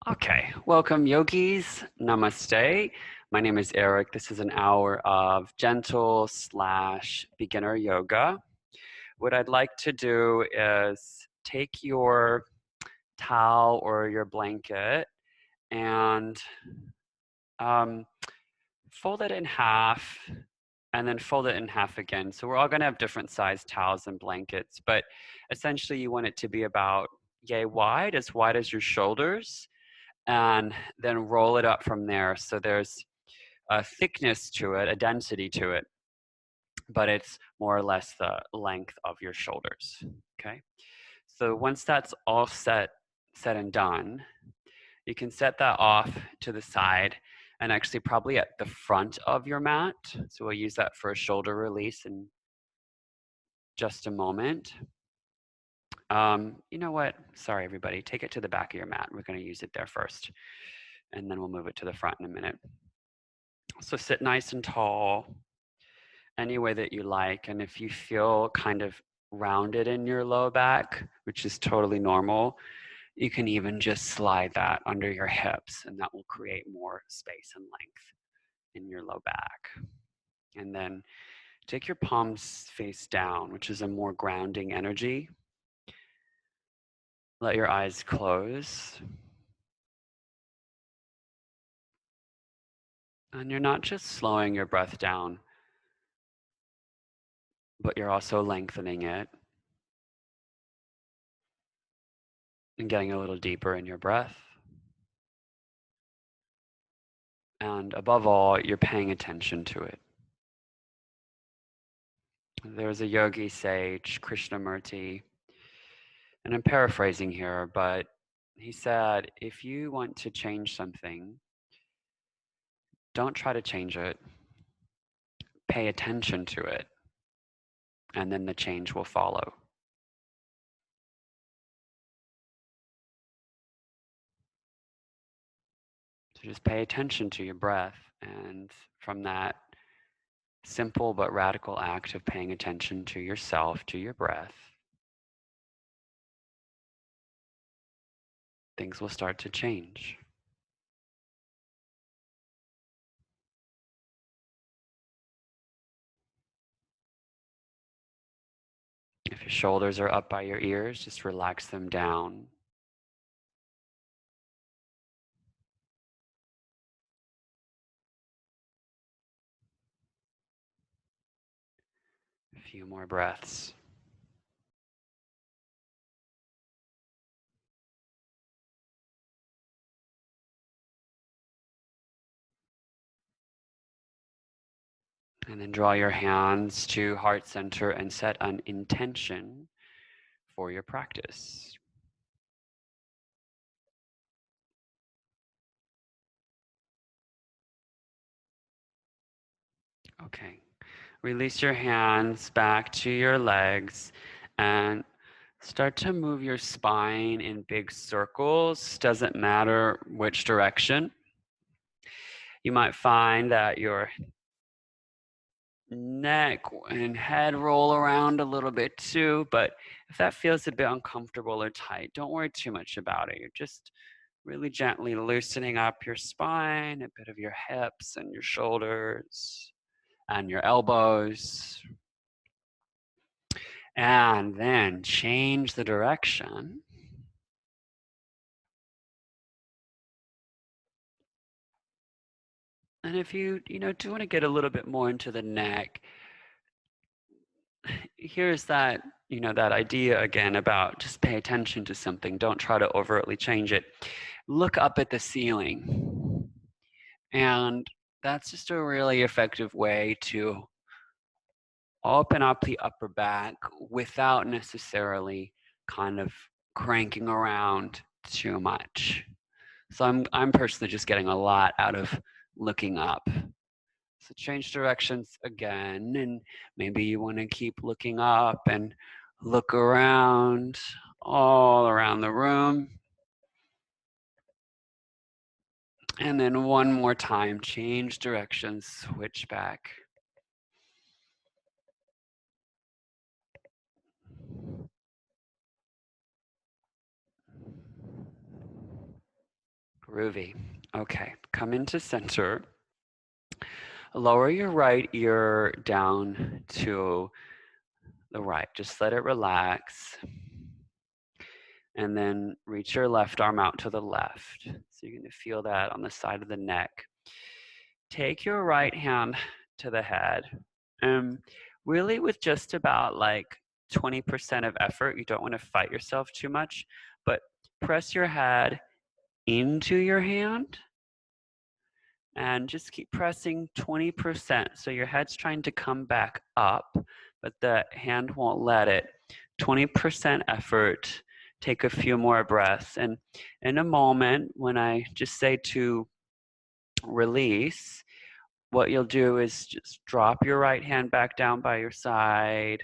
Okay, welcome yogis. Namaste. My name is Eric. This is an hour of gentle slash beginner yoga. What I'd like to do is take your towel or your blanket and um, fold it in half and then fold it in half again. So we're all going to have different size towels and blankets, but essentially you want it to be about yay wide as your shoulders, and then roll it up from there. So there's a thickness to it, a density to it, but it's more or less the length of your shoulders. Okay. So once that's all said and done, you can set that off to the side and actually probably at the front of your mat. So we'll use that for a shoulder release in just a moment. You know what? Sorry, everybody. Take it to the back of your mat. We're going to use it there first, and then we'll move it to the front in a minute. So sit nice and tall, any way that you like. And if you feel kind of rounded in your low back, which is totally normal, you can even just slide that under your hips, and that will create more space and length in your low back. And then take your palms face down, which is a more grounding energy. Let your eyes close. And you're not just slowing your breath down, but you're also lengthening it and getting a little deeper in your breath. And above all, you're paying attention to it. There's a yogi sage, Krishnamurti, and I'm paraphrasing here, but he said, if you want to change something, don't try to change it, pay attention to it, and then the change will follow. So just pay attention to your breath, and from that simple but radical act of paying attention to yourself, to your breath, things will start to change. If your shoulders are up by your ears, just relax them down. A few more breaths. And then draw your hands to heart center and set an intention for your practice. Okay. Release your hands back to your legs and start to move your spine in big circles. Doesn't matter which direction. You might find that your neck and head roll around a little bit too, but if that feels a bit uncomfortable or tight, don't worry too much about it. You're just really gently loosening up your spine, a bit of your hips and your shoulders and your elbows. And then change the direction. And if you do want to get a little bit more into the neck, here's that, that idea again about just pay attention to something. Don't try to overtly change it. Look up at the ceiling. And that's just a really effective way to open up the upper back without necessarily kind of cranking around too much. So I'm personally just getting a lot out of looking up. So change directions again, and maybe you want to keep looking up and look around, all around the room. And then one more time, change directions, switch back. Groovy. Okay, come into center. Lower your right ear down to the right. Just let it relax. And then reach your left arm out to the left. So you're going to feel that on the side of the neck. Take your right hand to the head. Really with just about like 20% of effort. You don't want to fight yourself too much, but press your head into your hand and just keep pressing 20%. So your head's trying to come back up, but the hand won't let it. 20% effort. Take a few more breaths. And in a moment, when I just say to release, what you'll do is just drop your right hand back down by your side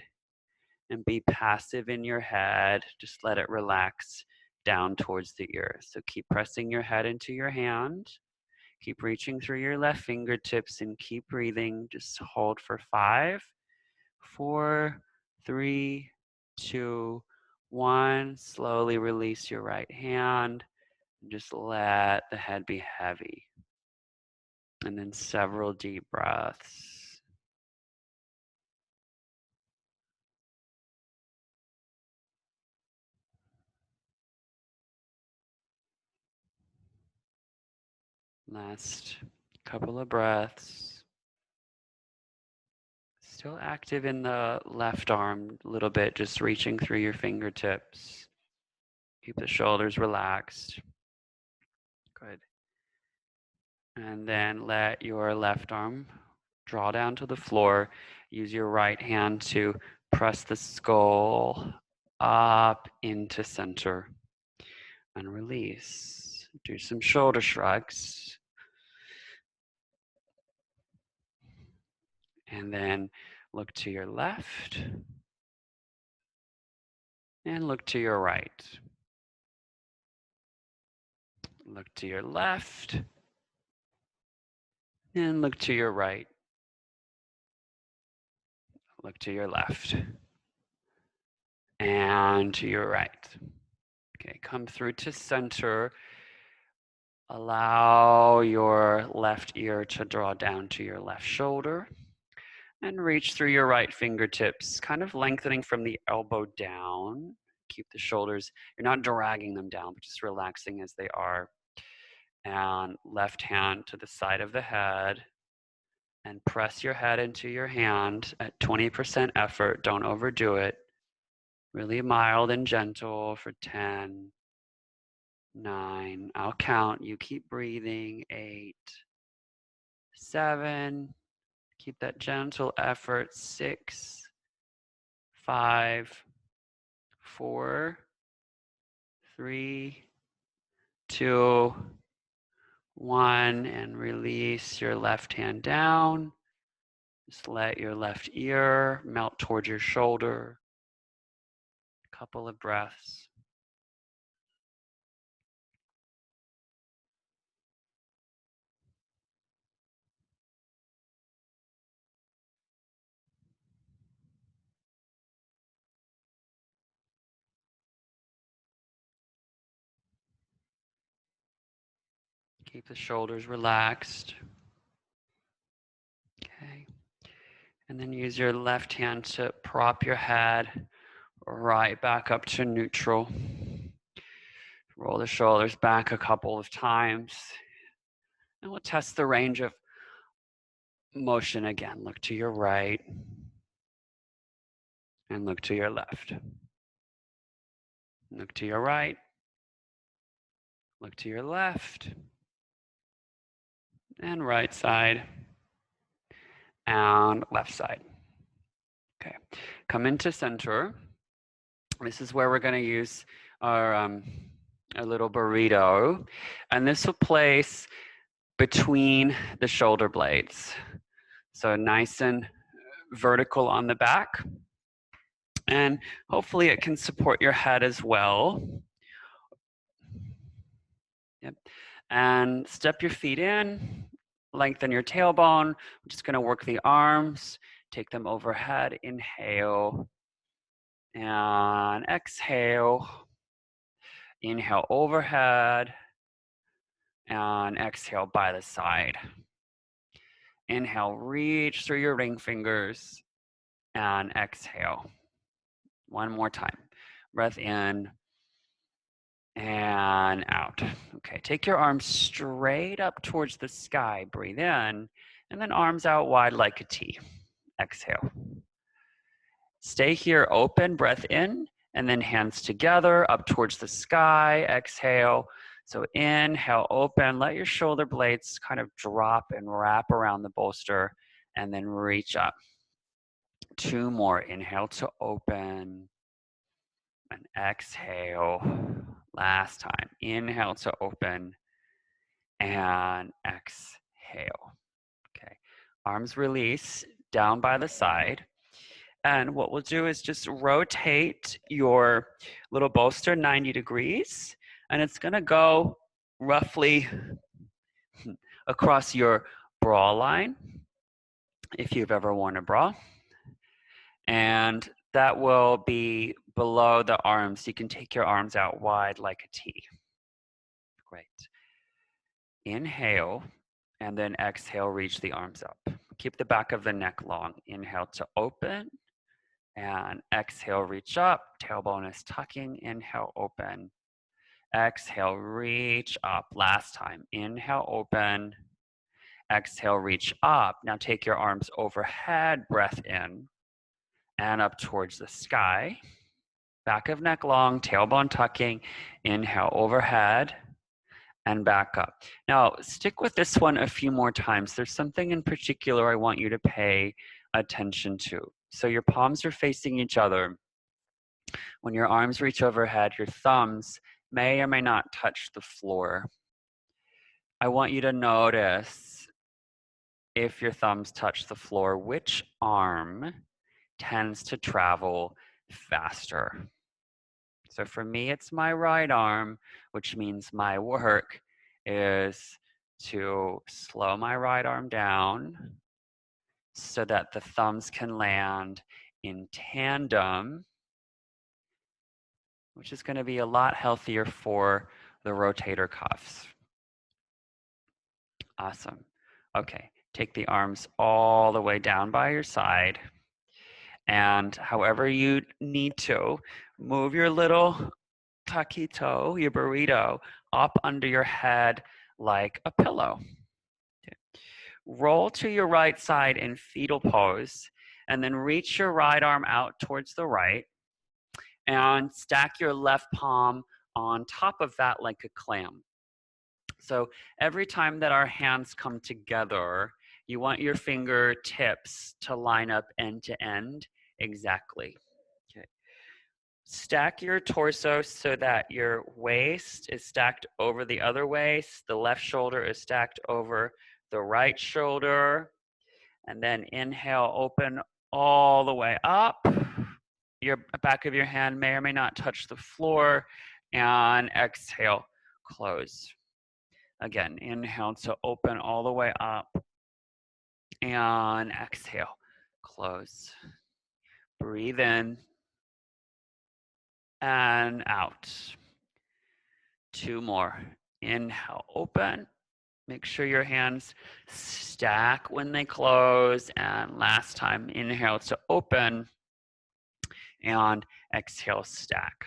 and be passive in your head. Just let it relax down towards the ear. So keep pressing your head into your hand. Keep reaching through your left fingertips and keep breathing. Just hold for 5, 4, 3, 2, 1. Slowly release your right hand. And just let the head be heavy. And then several deep breaths. Last couple of breaths. Still active in the left arm a little bit, just reaching through your fingertips. Keep the shoulders relaxed. Good. And then let your left arm draw down to the floor. Use your right hand to press the skull up into center and release. Do some shoulder shrugs. And then look to your left and look to your right. Look to your left and look to your right. Look to your left and to your right. Okay, come through to center. Allow your left ear to draw down to your left shoulder and reach through your right fingertips, kind of lengthening from the elbow down. Keep the shoulders, you're not dragging them down, but just relaxing as they are. And left hand to the side of the head and press your head into your hand at 20% effort. Don't overdo it. Really mild and gentle for 10, 9. I'll count. You keep breathing. 8, 7. Keep that gentle effort. 6, 5, 4, 3, 2, 1. And release your left hand down. Just let your left ear melt towards your shoulder. A couple of breaths. Keep the shoulders relaxed. Okay. And then use your left hand to prop your head right back up to neutral. Roll the shoulders back a couple of times. And we'll test the range of motion again. Look to your right and look to your left. Look to your right. Look to your left. And right side. And left side. Okay. Come into center. This is where we're going to use our a little burrito. And this will place between the shoulder blades. So nice and vertical on the back. And hopefully it can support your head as well. Yep. And step your feet in, lengthen your tailbone. We're just going to work the arms, take them overhead. Inhale and exhale. Inhale overhead And exhale by the side. Inhale, reach through your ring fingers and exhale. One more time. Breath in and out. Okay, take your arms straight up towards the sky. Breathe in, and then arms out wide like a T. Exhale. Stay here open, breath in, and then hands together up towards the sky. Exhale. So inhale, open, let your shoulder blades kind of drop and wrap around the bolster, and then reach up. Two more. Inhale to open and exhale. Last time. Inhale to open and exhale. Okay. Arms release down by the side. And what we'll do is just rotate your little bolster 90 degrees. And it's going to go roughly across your bra line, if you've ever worn a bra. And that will be below the arms. You can take your arms out wide like a T. Great. Inhale, and then exhale, reach the arms up. Keep the back of the neck long. Inhale to open, and exhale, reach up. Tailbone is tucking. Inhale, open. Exhale, reach up. Last time. Inhale, open. Exhale, reach up. Now take your arms overhead, breath in, and up towards the sky. Back of neck long, tailbone tucking. Inhale, overhead, and back up. Now, stick with this one a few more times. There's something in particular I want you to pay attention to. So your palms are facing each other. When your arms reach overhead, your thumbs may or may not touch the floor. I want you to notice if your thumbs touch the floor, which arm tends to travel faster. So for me, it's my right arm, which means my work is to slow my right arm down so that the thumbs can land in tandem, which is going to be a lot healthier for the rotator cuffs. Awesome. Okay, take the arms all the way down by your side. And however you need to, move your little taquito, your burrito, up under your head like a pillow. Okay. Roll to your right side in fetal pose, and then reach your right arm out towards the right, and stack your left palm on top of that like a clam. So every time that our hands come together, you want your fingertips to line up end to end exactly. Okay. Stack your torso so that your waist is stacked over the other waist. The left shoulder is stacked over the right shoulder. And then inhale, open all the way up. Your back of your hand may or may not touch the floor. And exhale, close. Again, inhale to open all the way up. And exhale, close. Breathe in and out. Two more. Inhale, open. Make sure your hands stack when they close. And last time, inhale to open. And exhale, stack.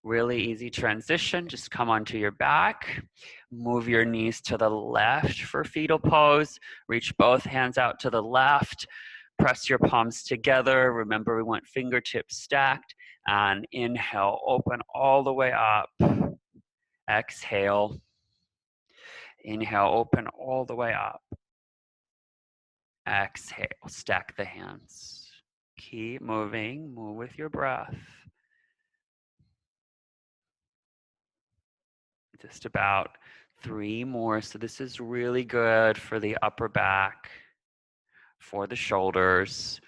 Really easy transition. Just come onto your back. Move your knees to the left for fetal pose. Reach both hands out to the left. Press your palms together. Remember, we want fingertips stacked. And inhale, open all the way up. Exhale. Inhale, open all the way up. Exhale, stack the hands. Keep moving, move with your breath. Just about 3 more. So this is really good for the upper back, for the shoulders.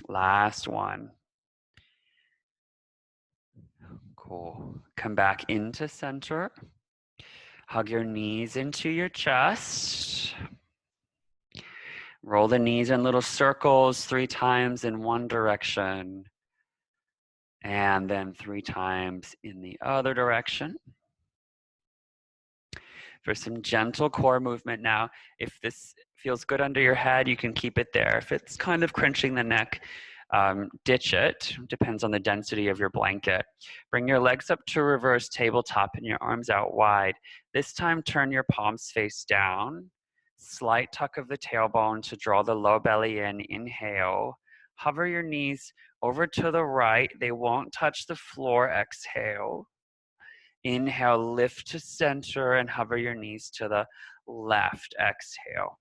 Last one. Cool. Come back into center. Hug your knees into your chest. Roll the knees in little circles 3 times in one direction. And then 3 times in the other direction. For some gentle core movement now. If this feels good under your head, you can keep it there. If it's kind of crunching the neck, ditch it. Depends on the density of your blanket. Bring your legs up to reverse tabletop and your arms out wide. This time, turn your palms face down. Slight tuck of the tailbone to draw the low belly in. Inhale. Hover your knees over to the right. They won't touch the floor. Exhale. Inhale, lift to center and hover your knees to the left. Exhale.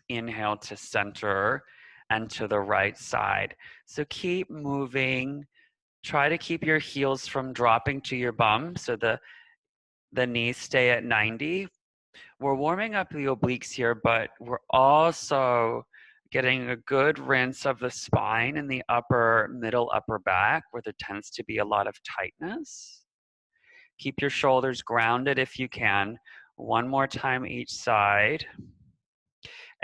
Inhale to center and to the right side. So keep moving. Try to keep your heels from dropping to your bum so the knees stay at 90. We're warming up the obliques here, but we're also getting a good rinse of the spine in the middle upper back where there tends to be a lot of tightness. Keep your shoulders grounded if you can. One more time each side.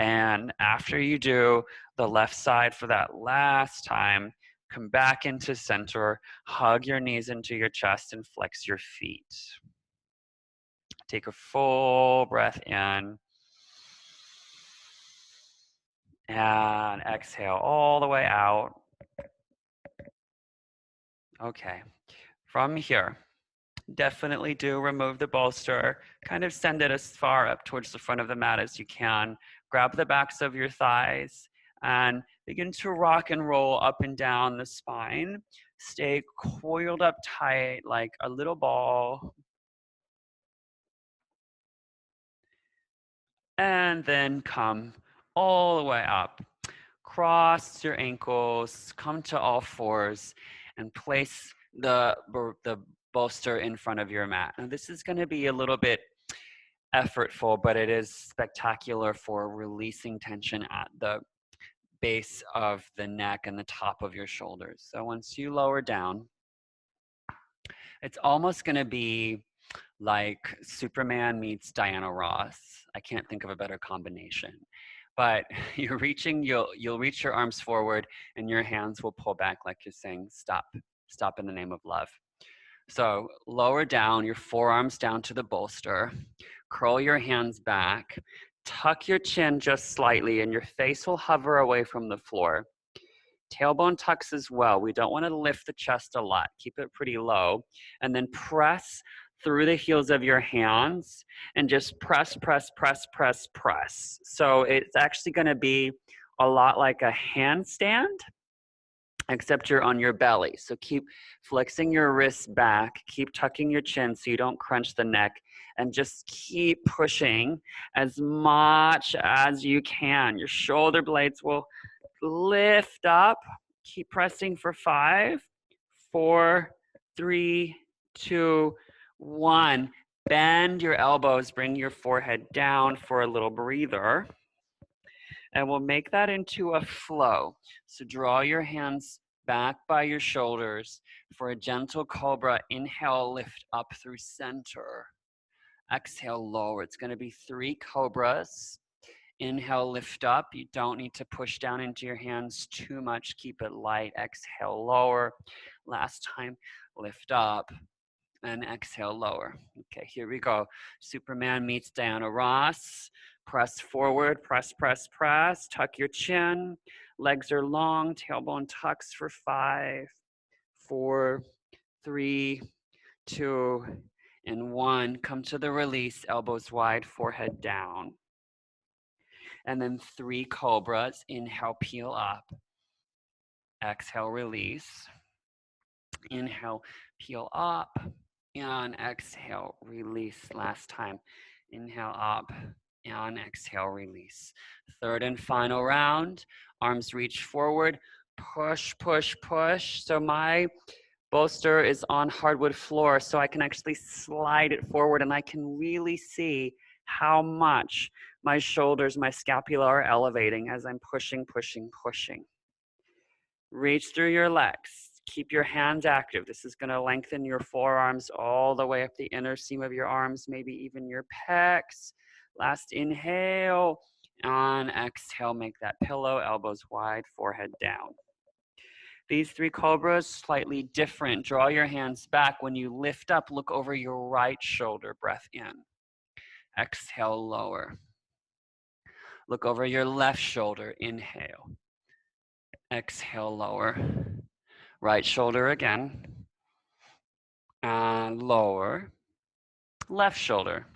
And after you do the left side for that last time, come back into center, hug your knees into your chest and flex your feet. Take a full breath in. And exhale all the way out. Okay, from here, definitely do remove the bolster. Kind of send it as far up towards the front of the mat as you can. Grab the backs of your thighs and begin to rock and roll up and down the spine. Stay coiled up tight like a little ball. And then come all the way up. Cross your ankles, come to all fours, and place the bolster in front of your mat. Now this is going to be a little bit effortful, but it is spectacular for releasing tension at the base of the neck and the top of your shoulders. So once you lower down, it's almost going to be like Superman meets Diana Ross. I can't think of a better combination. But you'll reach your arms forward and your hands will pull back like you're saying, stop in the name of love. So lower down, your forearms down to the bolster, curl your hands back, tuck your chin just slightly and your face will hover away from the floor. Tailbone tucks as well. We don't want to lift the chest a lot. Keep it pretty low. And then press through the heels of your hands and just press, press, press, press, press. So it's actually going to be a lot like a handstand, except you're on your belly. So keep flexing your wrists back, keep tucking your chin so you don't crunch the neck, and just keep pushing as much as you can. Your shoulder blades will lift up. Keep pressing for 5, 4, 3, 2, 1. Bend your elbows, bring your forehead down for a little breather. And we'll make that into a flow. So draw your hands back by your shoulders for a gentle cobra. Inhale, lift up through center. Exhale, lower. It's going to be 3 cobras. Inhale, lift up. You don't need to push down into your hands too much. Keep it light. Exhale, lower. Last time, lift up and exhale, lower. Okay, here we go. Superman meets Diana Ross. Press forward, press, press, press. Tuck your chin. Legs are long. Tailbone tucks for 5, 4, 3, 2, and 1. Come to the release. Elbows wide, forehead down. And then 3 cobras. Inhale, peel up. Exhale, release. Inhale, peel up. And exhale, release. Last time. Inhale up and exhale, release. Third and final round. Arms reach forward. Push, push, push. So my bolster is on hardwood floor, so I can actually slide it forward and I can really see how much my shoulders, my scapula are elevating as I'm pushing, pushing, pushing. Reach through your legs. Keep your hands active. This is going to lengthen your forearms all the way up the inner seam of your arms, maybe even your pecs. Last inhale. On exhale, make that pillow, elbows wide, forehead down. These 3 cobras, slightly different. Draw your hands back. When you lift up, look over your right shoulder. Breath in. Exhale, lower. Look over your left shoulder. Inhale. Exhale, lower. Right shoulder again. And lower. Left shoulder.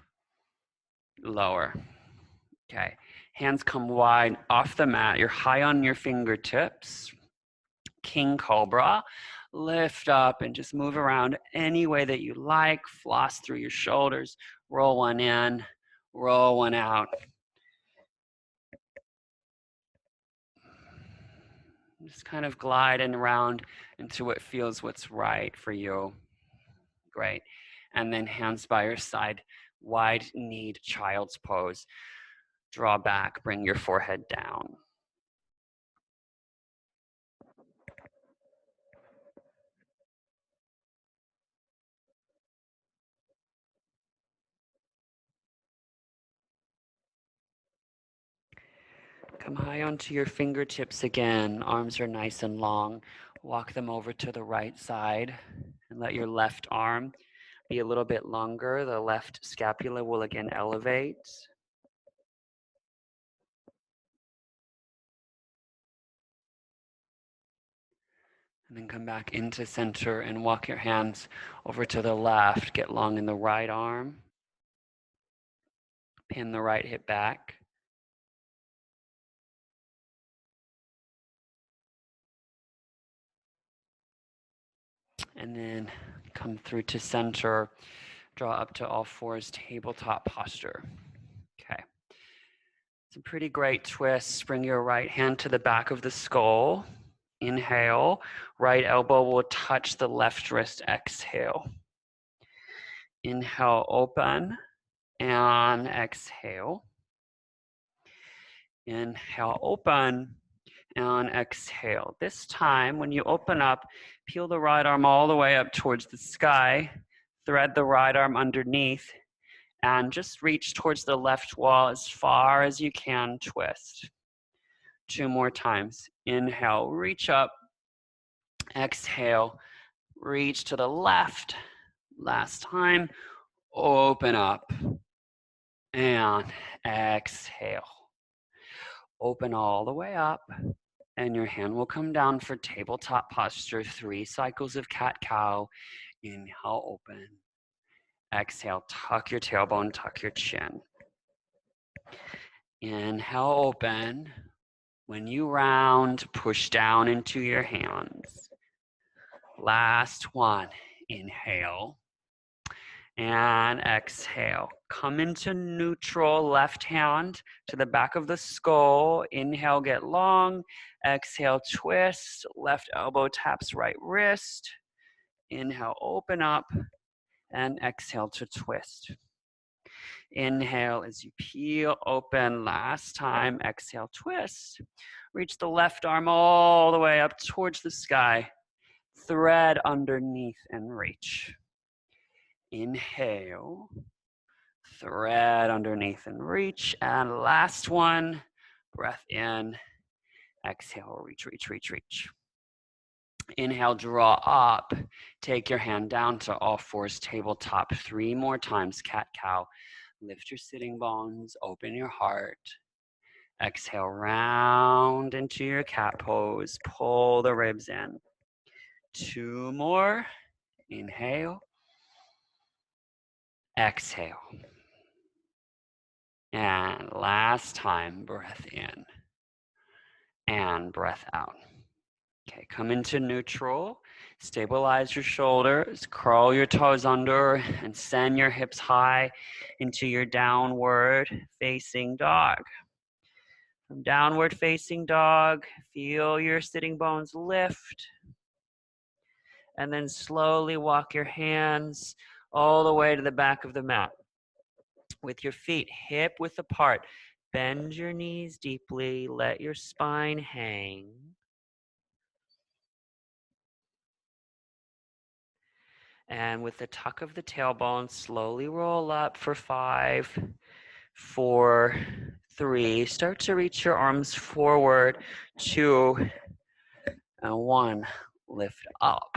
Lower. Okay. Hands come wide off the mat. You're high on your fingertips. King Cobra. Lift up and just move around any way that you like. Floss through your shoulders. Roll one in. Roll one out. Just kind of gliding around into what feels what's right for you. Great. And then hands by your side, wide-kneed child's pose. Draw back, bring your forehead down. Come high onto your fingertips again. Arms are nice and long. Walk them over to the right side and let your left arm be a little bit longer. The left scapula will again elevate. And then come back into center and walk your hands over to the left. Get long in the right arm. Pin the right hip back. And then come through to center. Draw up to all fours, tabletop posture. Okay. It's a pretty great twist. Bring your right hand to the back of the skull. Inhale. Right elbow will touch the left wrist. Exhale. Inhale, open. And exhale. Inhale, open. And exhale. This time, when you open up, peel the right arm all the way up towards the sky. Thread the right arm underneath. And just reach towards the left wall as far as you can, twist. 2 more times. Inhale, reach up. Exhale, reach to the left. Last time, open up. And exhale. Open all the way up. And your hand will come down for tabletop posture. 3 cycles of cat-cow. Inhale, open. Exhale, tuck your tailbone, tuck your chin. Inhale, open. When you round, push down into your hands. Last one. Inhale. And exhale. Come into neutral, left hand to the back of the skull. Inhale, get long. Exhale, twist. Left elbow taps right wrist. Inhale, open up. And exhale to twist. Inhale as you peel open. Last time. Exhale, twist. Reach the left arm all the way up towards the sky. Thread underneath and reach. Inhale. Thread underneath and reach. And last one. Breath in. Exhale, reach, reach, reach, reach. Inhale, draw up. Take your hand down to all fours, tabletop. 3 more times, cat-cow. Lift your sitting bones, open your heart. Exhale, round into your cat pose. Pull the ribs in. 2 more. Inhale. Exhale. And last time, breath in. And breath out. Okay, come into neutral. Stabilize your shoulders. Curl your toes under and send your hips high into your downward facing dog. From downward facing dog, feel your sitting bones lift. And then slowly walk your hands all the way to the back of the mat. With your feet hip width apart, bend your knees deeply, let your spine hang. And with the tuck of the tailbone, slowly roll up for 5, 4, 3. Start to reach your arms forward. 2, and 1. Lift up.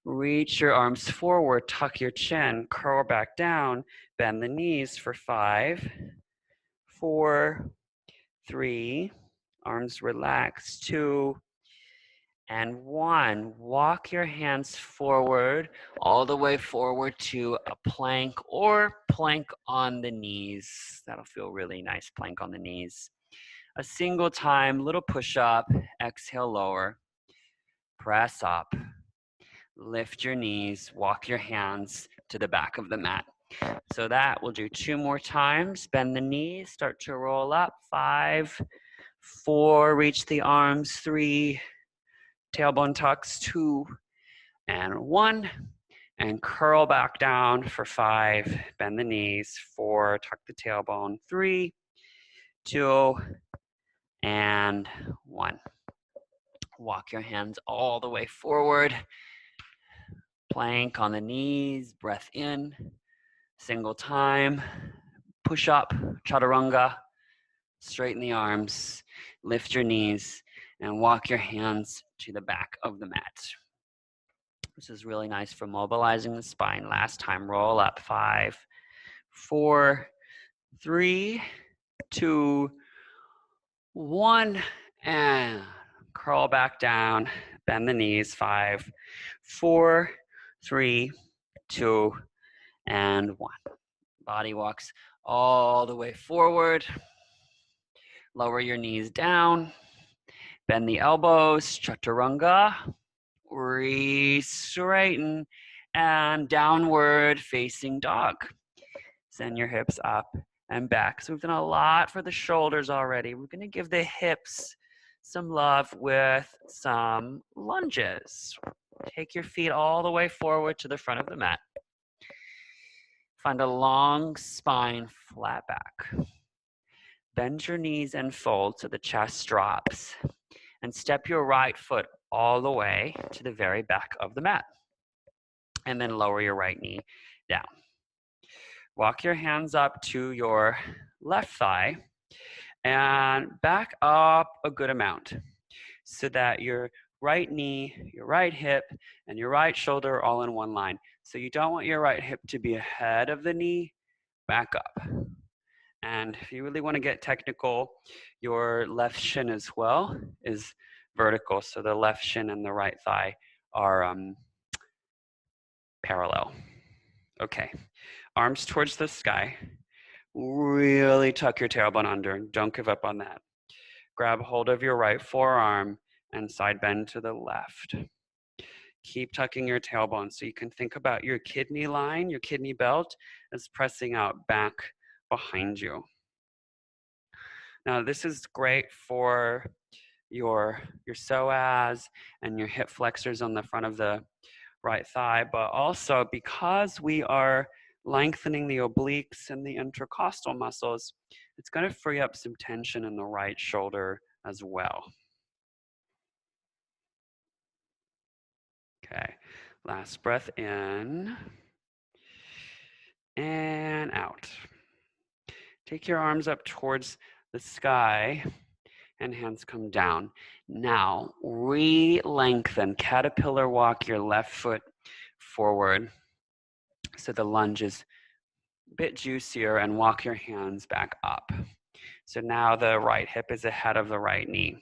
Reach your arms forward, tuck your chin, curl back down, bend the knees for 5, 4, 3, arms relax, 2, and 1. Walk your hands forward, all the way forward to a plank or plank on the knees. That'll feel really nice, plank on the knees. A single time, little push up, exhale, lower, press up, lift your knees, walk your hands to the back of the mat. So that we'll do 2 more times. Bend the knees, start to roll up, 5, 4, reach the arms, 3, tailbone tucks, 2, and 1, and curl back down for 5, bend the knees, 4, tuck the tailbone, 3, 2, and 1. Walk your hands all the way forward, plank on the knees, breath in, single time, push up, chaturanga, straighten the arms, lift your knees, and walk your hands to the back of the mat. This is really nice for mobilizing the spine. Last time, roll up, 5, 4, 3, 2, 1, and curl back down, bend the knees, 5, 4, 3, 2, and 1. Body walks all the way forward. Lower your knees down. Bend the elbows, chaturanga. Re-straighten and downward facing dog. Send your hips up and back. So we've done a lot for the shoulders already. We're going to give the hips some love with some lunges. Take your feet all the way forward to the front of the mat. Find a long spine, flat back. Bend your knees and fold so the chest drops. And step your right foot all the way to the very back of the mat. And then lower your right knee down. Walk your hands up to your left thigh and back up a good amount so that your right knee, your right hip, and your right shoulder are all in one line. So you don't want your right hip to be ahead of the knee, back up. And if you really want to get technical, your left shin as well is vertical. So the left shin and the right thigh are parallel. Okay, arms towards the sky. Really tuck your tailbone under. Don't give up on that. Grab hold of your right forearm and side bend to the left. Keep tucking your tailbone so you can think about your kidney line, your kidney belt is pressing out back behind you. Now this is great for your psoas and your hip flexors on the front of the right thigh, but also because we are lengthening the obliques and the intercostal muscles, it's going to free up some tension in the right shoulder as well. Okay, last breath in and out. Take your arms up towards the sky and hands come down. Now, re-lengthen, caterpillar walk your left foot forward so the lunge is a bit juicier, and walk your hands back up. So now the right hip is ahead of the right knee.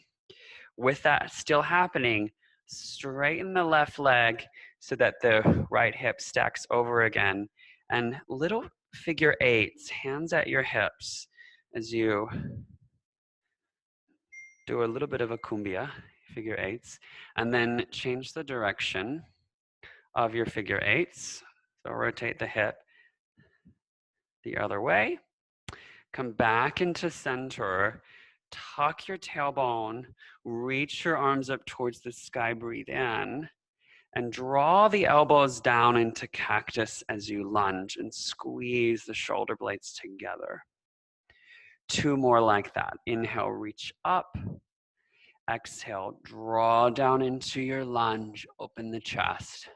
With that still happening, straighten the left leg so that the right hip stacks over again, and little figure eights, hands at your hips as you do a little bit of a cumbia, figure eights, and then change the direction of your figure eights. So rotate the hip the other way. Come back into center, tuck your tailbone, reach your arms up towards the sky, breathe in, and draw the elbows down into cactus as you lunge and squeeze the shoulder blades together. 2 more like that. Inhale, reach up. Exhale, draw down into your lunge, open the chest.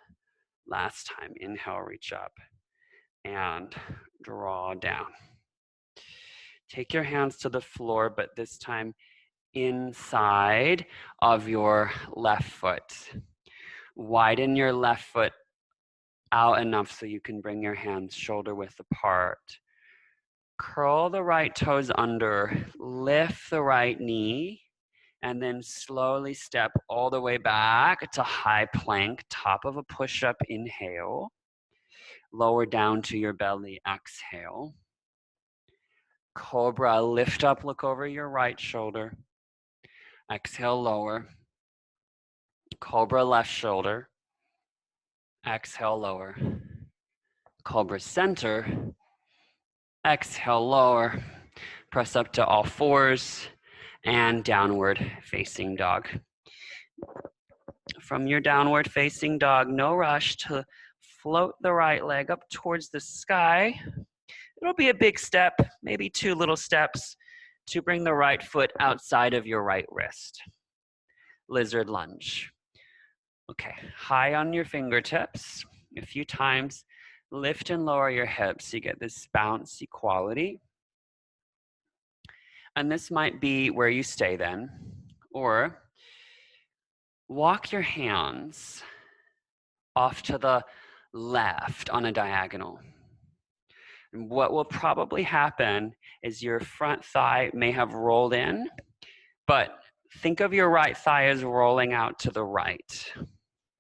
Last time, inhale, reach up and draw down. Take your hands to the floor, but this time inside of your left foot. Widen your left foot out enough so you can bring your hands shoulder width apart. Curl the right toes under, lift the right knee, and then slowly step all the way back to high plank, top of a push-up, inhale. Lower down to your belly, exhale. Cobra, lift up, look over your right shoulder. Exhale, lower. Cobra, left shoulder. Exhale, lower. Cobra, center. Exhale, lower. Press up to all fours and downward facing dog. From your downward facing dog, no rush to float the right leg up towards the sky. It'll be a big step, maybe 2 little steps to bring the right foot outside of your right wrist. Lizard lunge. Okay, high on your fingertips. A few times, lift and lower your hips so you get this bouncy quality. And this might be where you stay then, or walk your hands off to the left on a diagonal. And what will probably happen is your front thigh may have rolled in, but think of your right thigh as rolling out to the right,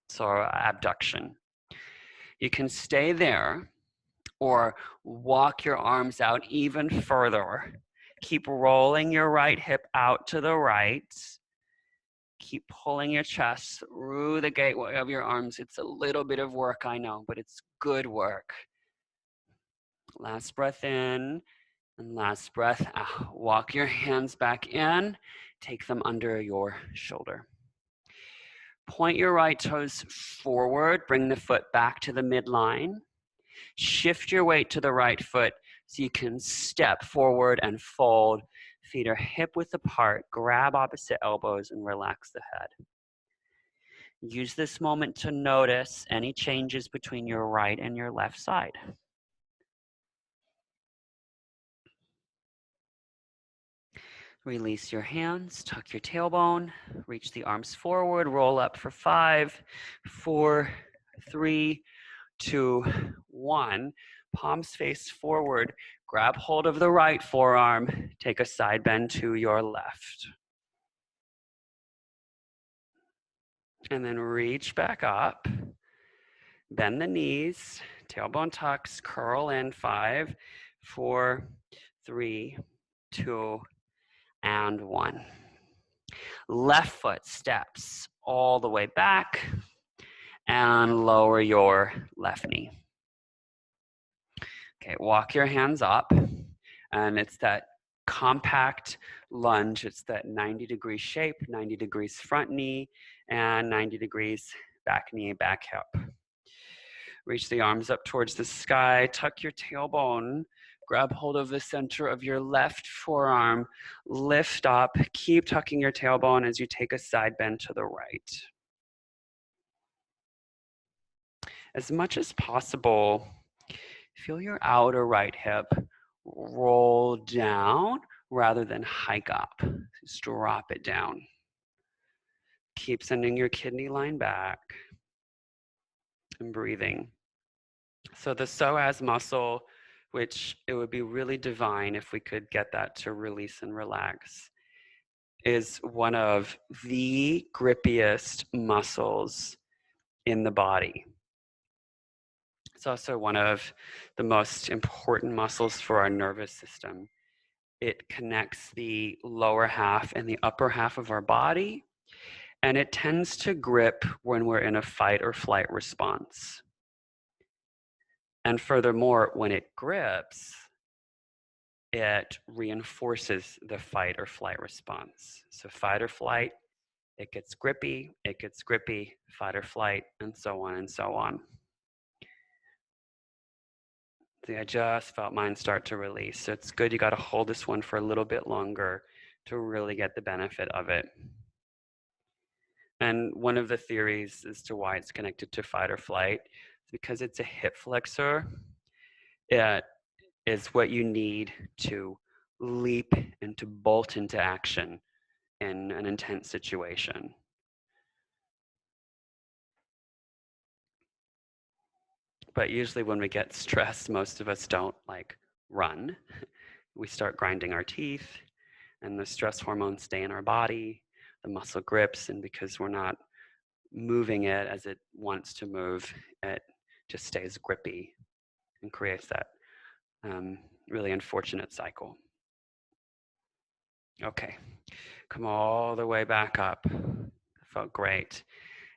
so abduction. You can stay there or walk your arms out even further. Keep rolling your right hip out to the right. Keep pulling your chest through the gateway of your arms. It's a little bit of work, I know, but it's good work. Last breath in and last breath out. Walk your hands back in. Take them under your shoulder. Point your right toes forward. Bring the foot back to the midline. Shift your weight to the right foot so you can step forward and fold. Feet are hip width apart. Grab opposite elbows and relax the head. Use this moment to notice any changes between your right and your left side. Release your hands, tuck your tailbone, reach the arms forward, roll up for 5, 4, 3, 2, 1. Palms face forward. Grab hold of the right forearm. Take a side bend to your left. And then reach back up. Bend the knees. Tailbone tucks. Curl in. 5, 4, 3, 2, and 1. Left foot steps all the way back and lower your left knee. Okay, walk your hands up, and it's that compact lunge. It's that 90-degree shape, 90 degrees front knee, and 90 degrees back knee, back hip. Reach the arms up towards the sky, tuck your tailbone, grab hold of the center of your left forearm, lift up, keep tucking your tailbone as you take a side bend to the right. As much as possible, feel your outer right hip roll down rather than hike up. Just drop it down. Keep sending your kidney line back and breathing. So the psoas muscle, which it would be really divine if we could get that to release and relax, is one of the grippiest muscles in the body. It's also one of the most important muscles for our nervous system. It connects the lower half and the upper half of our body, and it tends to grip when we're in a fight or flight response. And furthermore, when it grips, it reinforces the fight or flight response. So fight or flight, it gets grippy, fight or flight, and so on and so on. See, I just felt mine start to release. So it's good, you got to hold this one for a little bit longer to really get the benefit of it. And one of the theories as to why it's connected to fight or flight is because it's a hip flexor. It is what you need to leap and to bolt into action in an intense situation. But usually when we get stressed, most of us don't like run. We start grinding our teeth, and the stress hormones stay in our body, the muscle grips, and because we're not moving it as it wants to move, it just stays grippy and creates that really unfortunate cycle. Okay, come all the way back up. Felt great.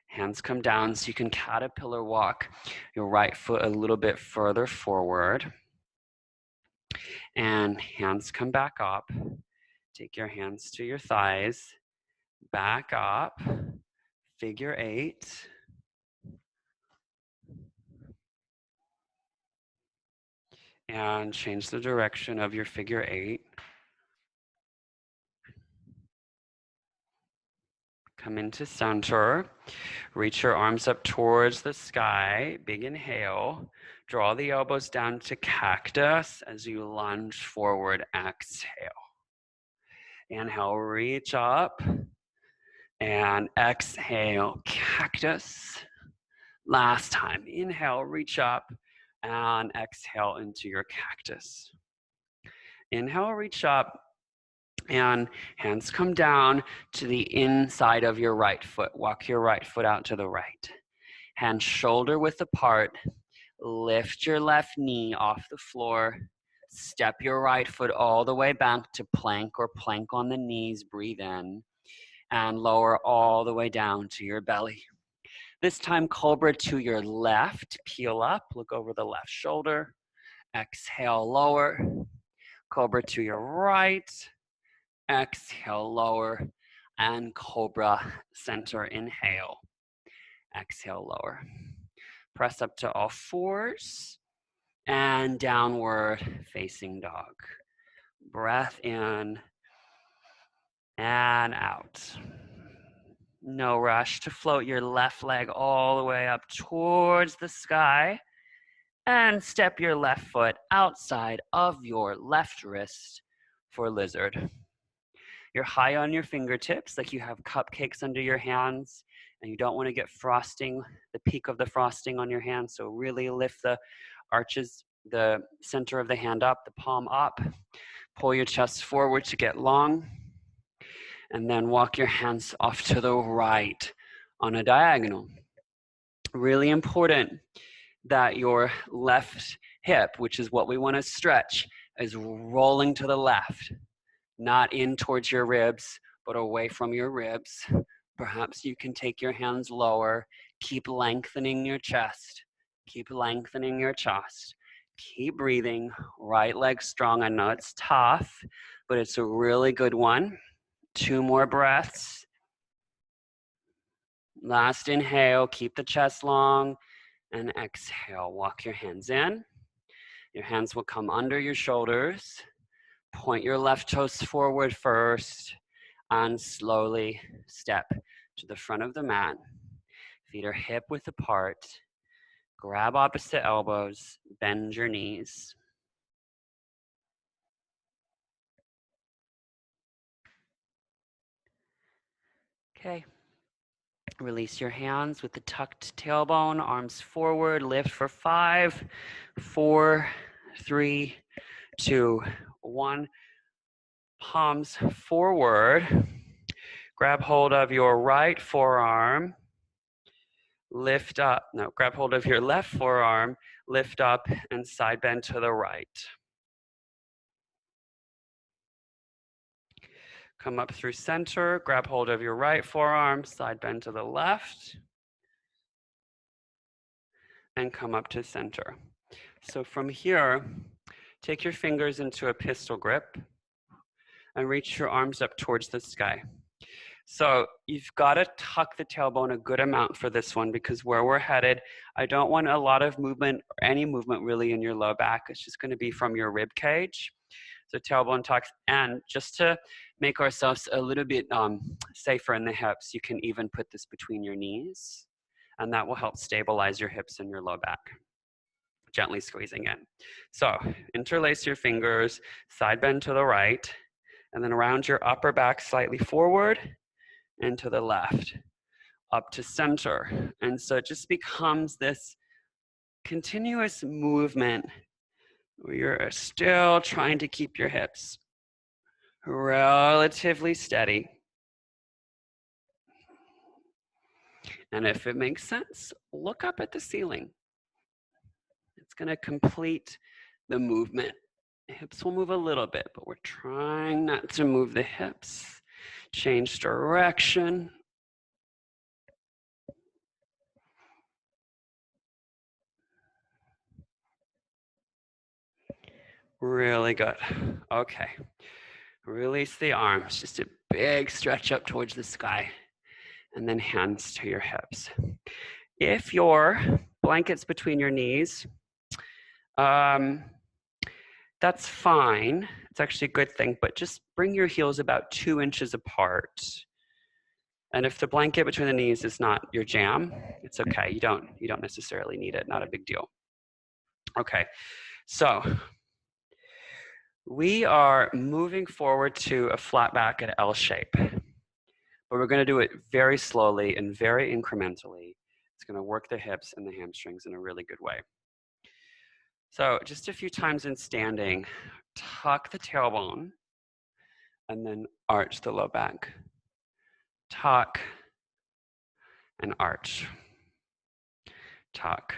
Hands come down so you can caterpillar walk your right foot a little bit further forward. And hands come back up. Take your hands to your thighs. Back up. Figure 8. And change the direction of your figure 8. Come into center. Reach your arms up towards the sky. Big inhale. Draw the elbows down to cactus as you lunge forward. Exhale. Inhale, reach up. And exhale, cactus. Last time. Inhale, reach up. And exhale into your cactus. Inhale, reach up. And hands come down to the inside of your right foot. Walk your right foot out to the right. Hands shoulder width apart. Lift your left knee off the floor. Step your right foot all the way back to plank or plank on the knees. Breathe in. And lower all the way down to your belly. This time, cobra to your left. Peel up. Look over the left shoulder. Exhale, lower. Cobra to your right. Exhale, lower, and cobra center. Inhale, exhale, lower. Press up to all fours and downward facing dog. Breath in and out. No rush to float your left leg all the way up towards the sky and step your left foot outside of your left wrist for lizard. You're high on your fingertips, like you have cupcakes under your hands, and you don't want to get frosting, the peak of the frosting on your hand. So really lift the arches, the center of the hand up, the palm up. Pull your chest forward to get long. And then walk your hands off to the right on a diagonal. Really important that your left hip, which is what we want to stretch, is rolling to the left. Not in towards your ribs, but away from your ribs. Perhaps you can take your hands lower. Keep lengthening your chest. Keep lengthening your chest. Keep breathing. Right leg strong. I know it's tough, but it's a really good one. 2 more breaths. Last inhale. Keep the chest long. And exhale. Walk your hands in. Your hands will come under your shoulders. Point your left toes forward first and slowly step to the front of the mat. Feet are hip width apart. Grab opposite elbows, bend your knees. Okay. Release your hands with the tucked tailbone, arms forward, lift for 5, 4, 3, 2, 1. Palms forward. Grab hold of your right forearm. Lift up. No, grab hold of your left forearm. Lift up and side bend to the right. Come up through center. Grab hold of your right forearm. Side bend to the left. And come up to center. So from here, take your fingers into a pistol grip and reach your arms up towards the sky. So you've got to tuck the tailbone a good amount for this one because where we're headed, I don't want a lot of movement or any movement really in your low back. It's just going to be from your rib cage. So tailbone tucks, and just to make ourselves a little bit safer in the hips, you can even put this between your knees, and that will help stabilize your hips and your low back. Gently squeezing in. So interlace your fingers, side bend to the right, and then round your upper back slightly forward and to the left, up to center. And so it just becomes this continuous movement where you're still trying to keep your hips relatively steady. And if it makes sense, look up at the ceiling. It's going to complete the movement. Hips will move a little bit, but we're trying not to move the hips. Change direction. Really good. Okay. Release the arms. Just a big stretch up towards the sky. And then hands to your hips. If your blanket's between your knees, that's fine. It's actually a good thing, but just bring your heels about 2 inches apart. And if the blanket between the knees is not your jam, it's okay. You don't necessarily need it. Not a big deal. Okay. So we are moving forward to a flat back at L shape. But we're going to do it very slowly and very incrementally. It's going to work the hips and the hamstrings in a really good way. So just a few times in standing, tuck the tailbone and then arch the low back. Tuck and arch. Tuck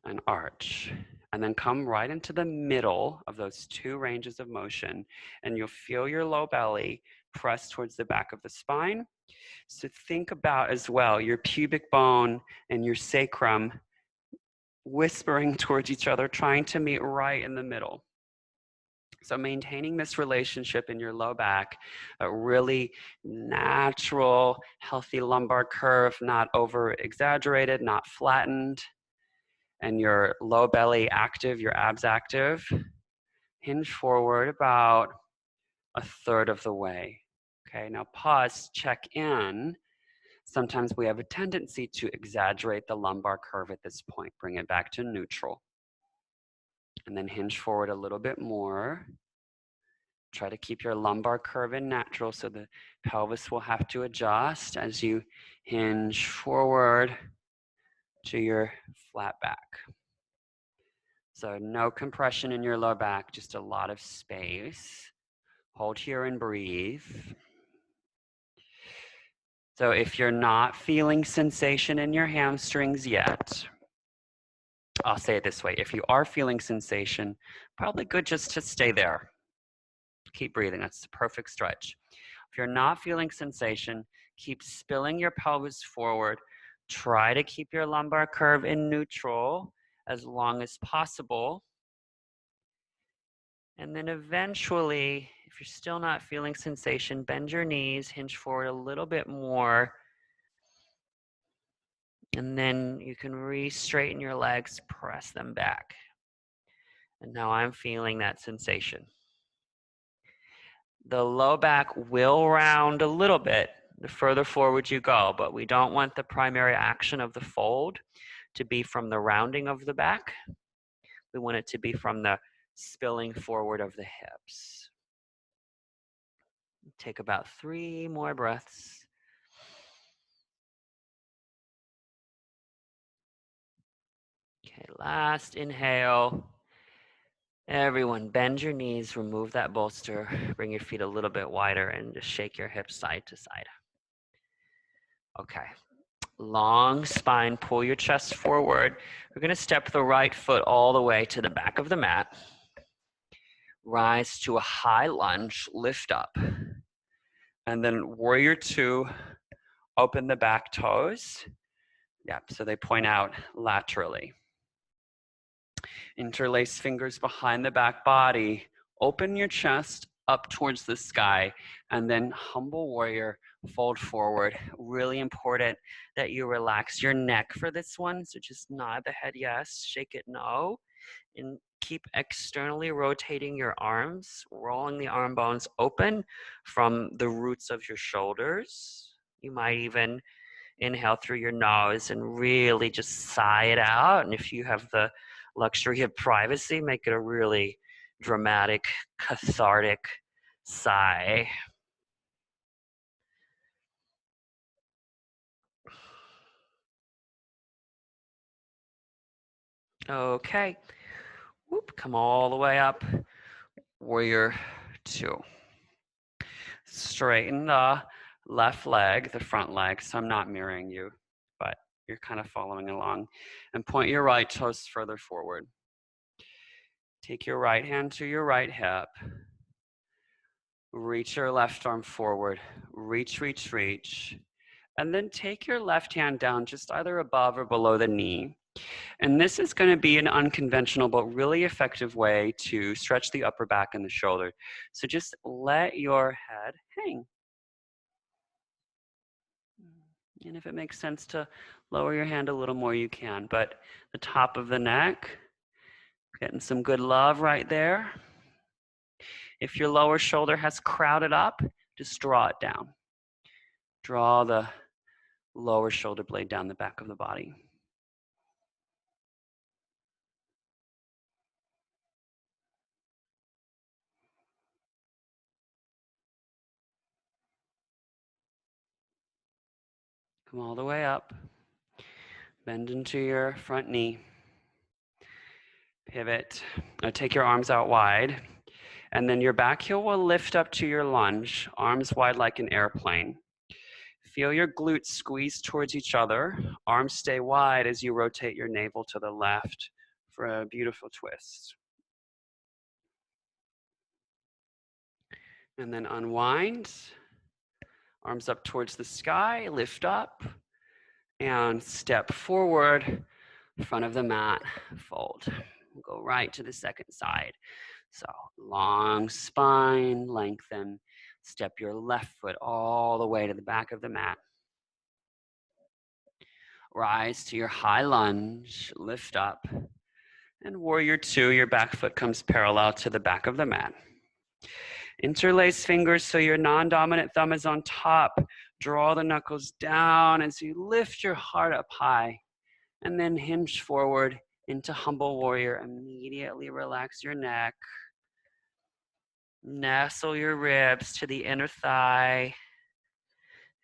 and arch. And then come right into the middle of those two ranges of motion, and you'll feel your low belly press towards the back of the spine. So think about as well your pubic bone and your sacrum whispering towards each other, trying to meet right in the middle. So maintaining this relationship in your low back, a really natural, healthy lumbar curve, not over exaggerated, not flattened, and your low belly active, your abs active. Hinge forward about a third of the way. Okay, now pause, check in. Sometimes we have a tendency to exaggerate the lumbar curve at this point. Bring it back to neutral. And then hinge forward a little bit more. Try to keep your lumbar curve in natural so the pelvis will have to adjust as you hinge forward to your flat back. So no compression in your low back, just a lot of space. Hold here and breathe. So if you're not feeling sensation in your hamstrings yet, I'll say it this way. If you are feeling sensation, probably good just to stay there. Keep breathing. That's the perfect stretch. If you're not feeling sensation, keep spilling your pelvis forward. Try to keep your lumbar curve in neutral as long as possible. And then eventually, if you're still not feeling sensation, bend your knees, hinge forward a little bit more. And then you can re-straighten your legs, press them back. And now I'm feeling that sensation. The low back will round a little bit the further forward you go, but we don't want the primary action of the fold to be from the rounding of the back. We want it to be from the spilling forward of the hips. Take about 3 more breaths. Okay, last inhale. Everyone, bend your knees, remove that bolster, bring your feet a little bit wider, and just shake your hips side to side. Okay, long spine, pull your chest forward. We're gonna step the right foot all the way to the back of the mat. Rise to a high lunge, lift up. And then warrior 2, open the back toes. Yep, so they point out laterally. Interlace fingers behind the back body. Open your chest up towards the sky. And then humble warrior, fold forward. Really important that you relax your neck for this one. So just nod the head yes, shake it no. And keep externally rotating your arms, rolling the arm bones open from the roots of your shoulders. You might even inhale through your nose and really just sigh it out. And if you have the luxury of privacy, make it a really dramatic, cathartic sigh. Okay. Whoop, come all the way up. Warrior 2. Straighten the left leg, the front leg, so I'm not mirroring you, but you're kind of following along. And point your right toes further forward. Take your right hand to your right hip. Reach your left arm forward. Reach, reach, reach. And then take your left hand down just either above or below the knee. And this is going to be an unconventional but really effective way to stretch the upper back and the shoulder. So just let your head hang. And if it makes sense to lower your hand a little more, you can. But the top of the neck, getting some good love right there. If your lower shoulder has crowded up, just draw it down. Draw the lower shoulder blade down the back of the body. Come all the way up. Bend into your front knee. Pivot. Now take your arms out wide. And then your back heel will lift up to your lunge, arms wide like an airplane. Feel your glutes squeeze towards each other. Arms stay wide as you rotate your navel to the left for a beautiful twist. And then unwind. Arms up towards the sky, lift up, and step forward, front of the mat, fold. We'll go right to the second side. So long spine, lengthen. Step your left foot all the way to the back of the mat. Rise to your high lunge, lift up. And warrior 2, your back foot comes parallel to the back of the mat. Interlace fingers so your non-dominant thumb is on top. Draw the knuckles down as you lift your heart up high. And then hinge forward into humble warrior. Immediately relax your neck. Nestle your ribs to the inner thigh.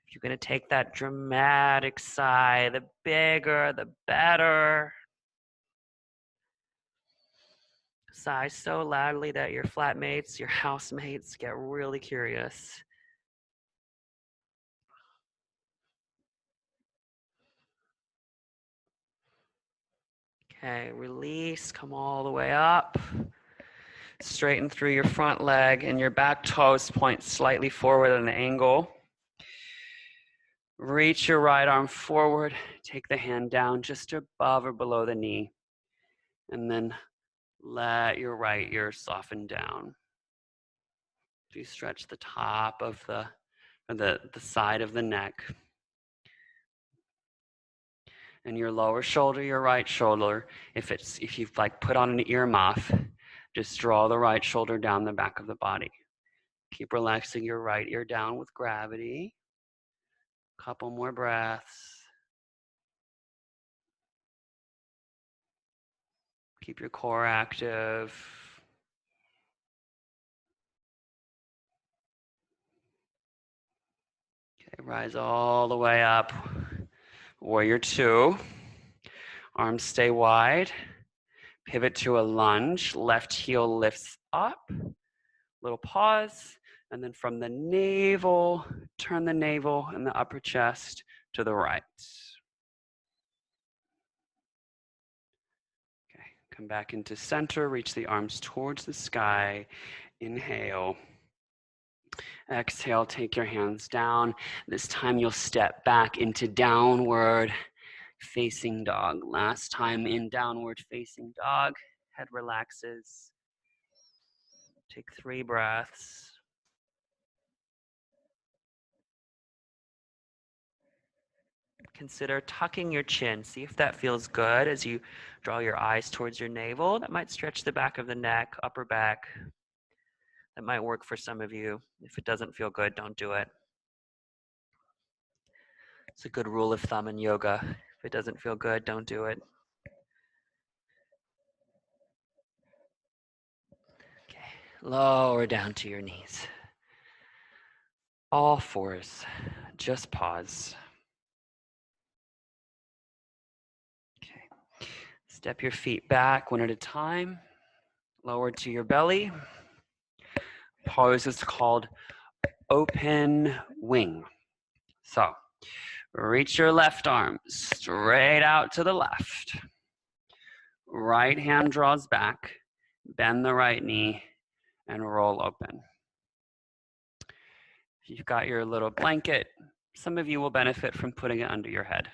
If you're going to take that dramatic sigh, the bigger, the better. Sigh so loudly that your flatmates, your housemates get really curious. Okay, release, come all the way up. Straighten through your front leg and your back toes point slightly forward at an angle. Reach your right arm forward, take the hand down just above or below the knee. And then let your right ear soften down. You stretch the top of the side of the neck. And your lower shoulder, your right shoulder, if you've like put on an earmuff, just draw the right shoulder down the back of the body. Keep relaxing your right ear down with gravity. Couple more breaths. Keep your core active. Okay, rise all the way up. Warrior 2. Arms stay wide. Pivot to a lunge. Left heel lifts up. Little pause. And then from the navel, turn the navel and the upper chest to the right. Okay, come back into center. Reach the arms towards the sky. Inhale. Exhale, take your hands down. This time you'll step back into downward facing dog. Last time in downward facing dog, head relaxes. Take 3 breaths. Consider tucking your chin. See if that feels good as you draw your eyes towards your navel. That might stretch the back of the neck, upper back. That might work for some of you. If it doesn't feel good, don't do it. It's a good rule of thumb in yoga. If it doesn't feel good, don't do it. Okay, lower down to your knees. All fours. Just pause. Okay. Step your feet back one at a time. Lower to your belly. Pose is called open wing. So reach your left arm straight out to the left. Right hand draws back. Bend the right knee and roll open. If you've got your little blanket, some of you will benefit from putting it under your head.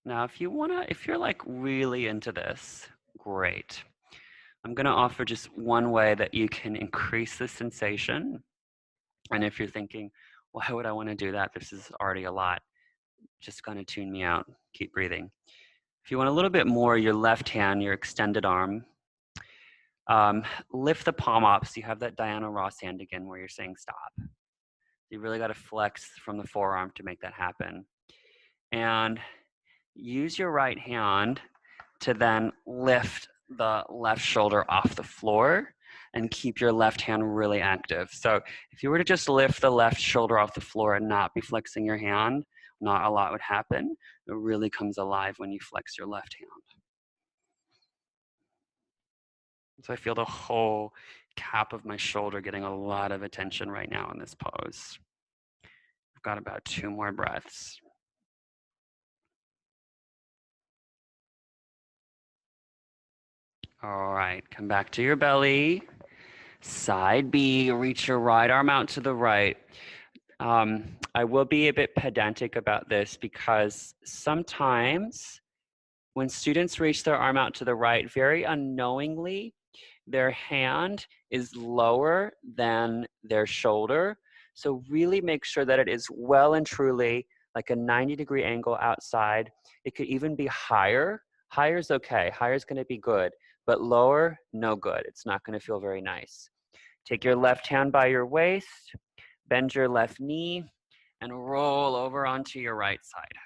Now, if you're like really into this, great. I'm gonna offer just one way that you can increase the sensation. And if you're thinking, why would I wanna do that? This is already a lot. Just gonna tune me out, keep breathing. If you want a little bit more, your left hand, your extended arm, lift the palm up so you have that Diana Ross hand again where you're saying stop. You really gotta flex from the forearm to make that happen. And use your right hand to then lift the left shoulder off the floor and keep your left hand really active. So if you were to just lift the left shoulder off the floor and not be flexing your hand, not a lot would happen. It really comes alive when you flex your left hand. So I feel the whole cap of my shoulder getting a lot of attention right now in this pose. I've got about 2 more breaths. All right, come back to your belly. Side B, reach your right arm out to the right. I will be a bit pedantic about this because sometimes when students reach their arm out to the right, very unknowingly, their hand is lower than their shoulder. So really make sure that it is well and truly like a 90-degree angle outside. It could even be higher. Higher is okay. Higher is going to be good. But lower, no good. It's not going to feel very nice. Take your left hand by your waist, bend your left knee, and roll over onto your right side.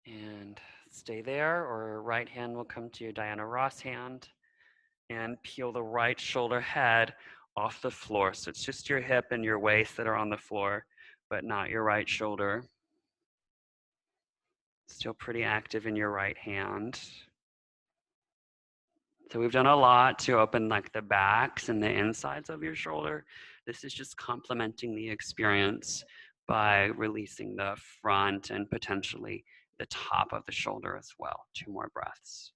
And stay there, or right hand will come to your Diana Ross hand. And peel the right shoulder head off the floor. So it's just your hip and your waist that are on the floor, but not your right shoulder. Still pretty active in your right hand. So we've done a lot to open like the backs and the insides of your shoulder. This is just complementing the experience by releasing the front and potentially the top of the shoulder as well. 2 more breaths.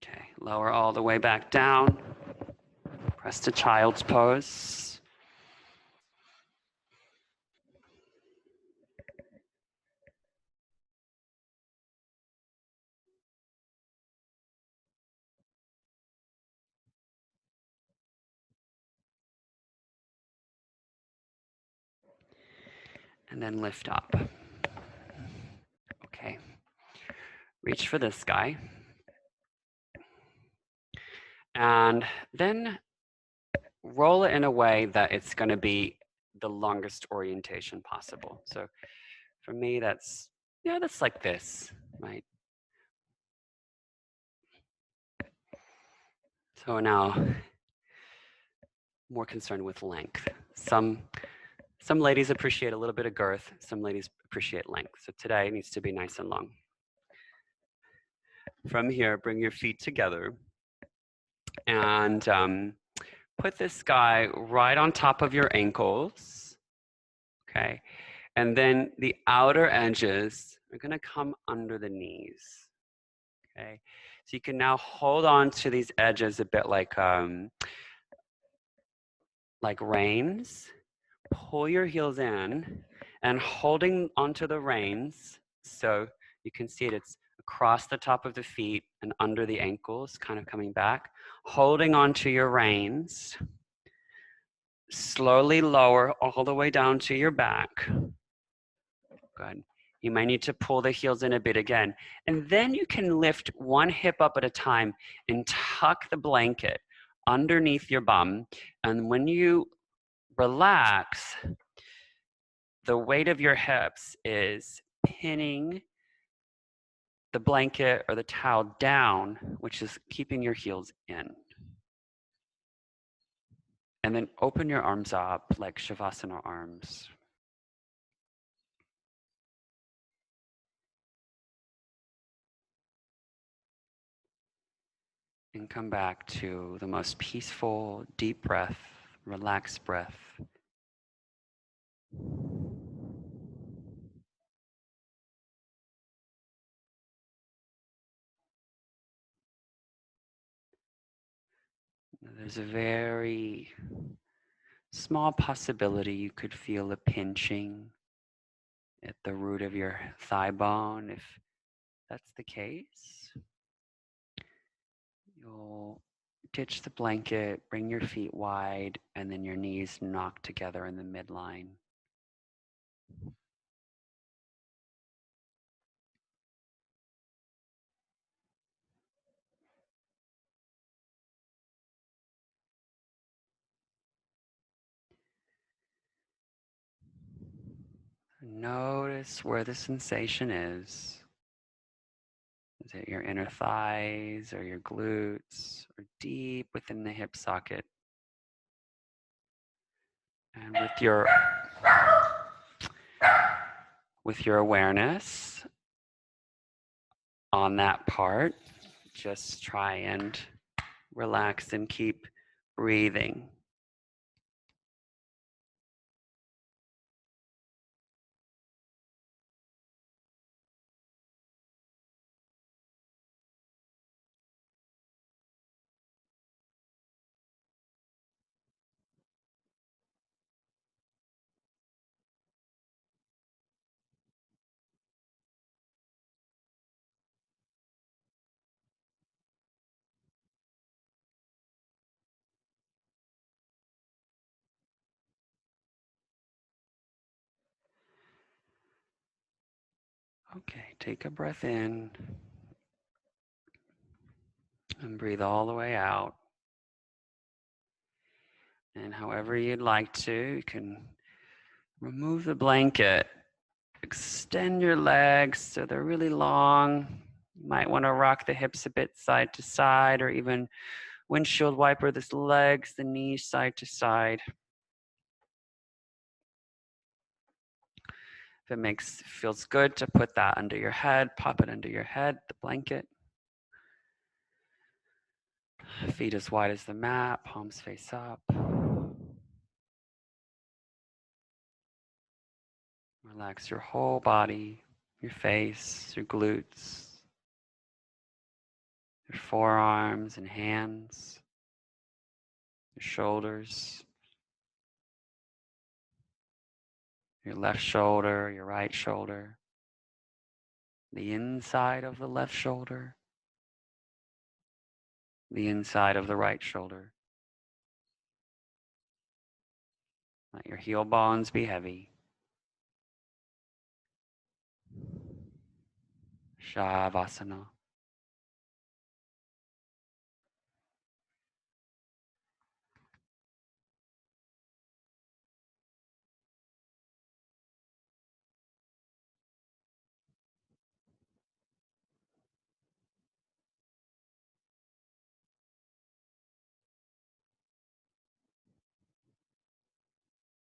Okay, lower all the way back down. Press to child's pose. And then lift up. Okay. Reach for this guy. And then roll it in a way that it's going to be the longest orientation possible. So for me, that's like this, right? So now, more concerned with length. Some ladies appreciate a little bit of girth. Some ladies appreciate length. So today it needs to be nice and long. From here, bring your feet together and put this guy right on top of your ankles, okay? And then the outer edges are gonna come under the knees, okay? So you can now hold on to these edges a bit like reins. Pull your heels in and holding onto the reins, so you can see it's across the top of the feet and under the ankles, kind of coming back. Holding onto your reins, slowly lower all the way down to your back. Good. You might need to pull the heels in a bit again. And then you can lift one hip up at a time and tuck the blanket underneath your bum. And when you relax, the weight of your hips is pinning the blanket or the towel down, which is keeping your heels in. And then open your arms up like Shavasana arms. And come back to the most peaceful, deep breath, relaxed breath. There's a very small possibility you could feel a pinching at the root of your thigh bone. If that's the case, you'll ditch the blanket, bring your feet wide, and then your knees knock together in the midline. Notice where the sensation is. Is it your inner thighs or your glutes or deep within the hip socket? And with your awareness on that part, just try and relax and keep breathing. Okay, take a breath in and breathe all the way out. And however you'd like to, you can remove the blanket, extend your legs so they're really long. You might want to rock the hips a bit side to side, or even windshield wiper the legs, the knees side to side. If it feels good to put that under your head, pop it under your head, the blanket. Feet as wide as the mat, palms face up. Relax your whole body, your face, your glutes, your forearms and hands, your shoulders, your left shoulder, your right shoulder, the inside of the left shoulder, the inside of the right shoulder. Let your heel bones be heavy. Shavasana.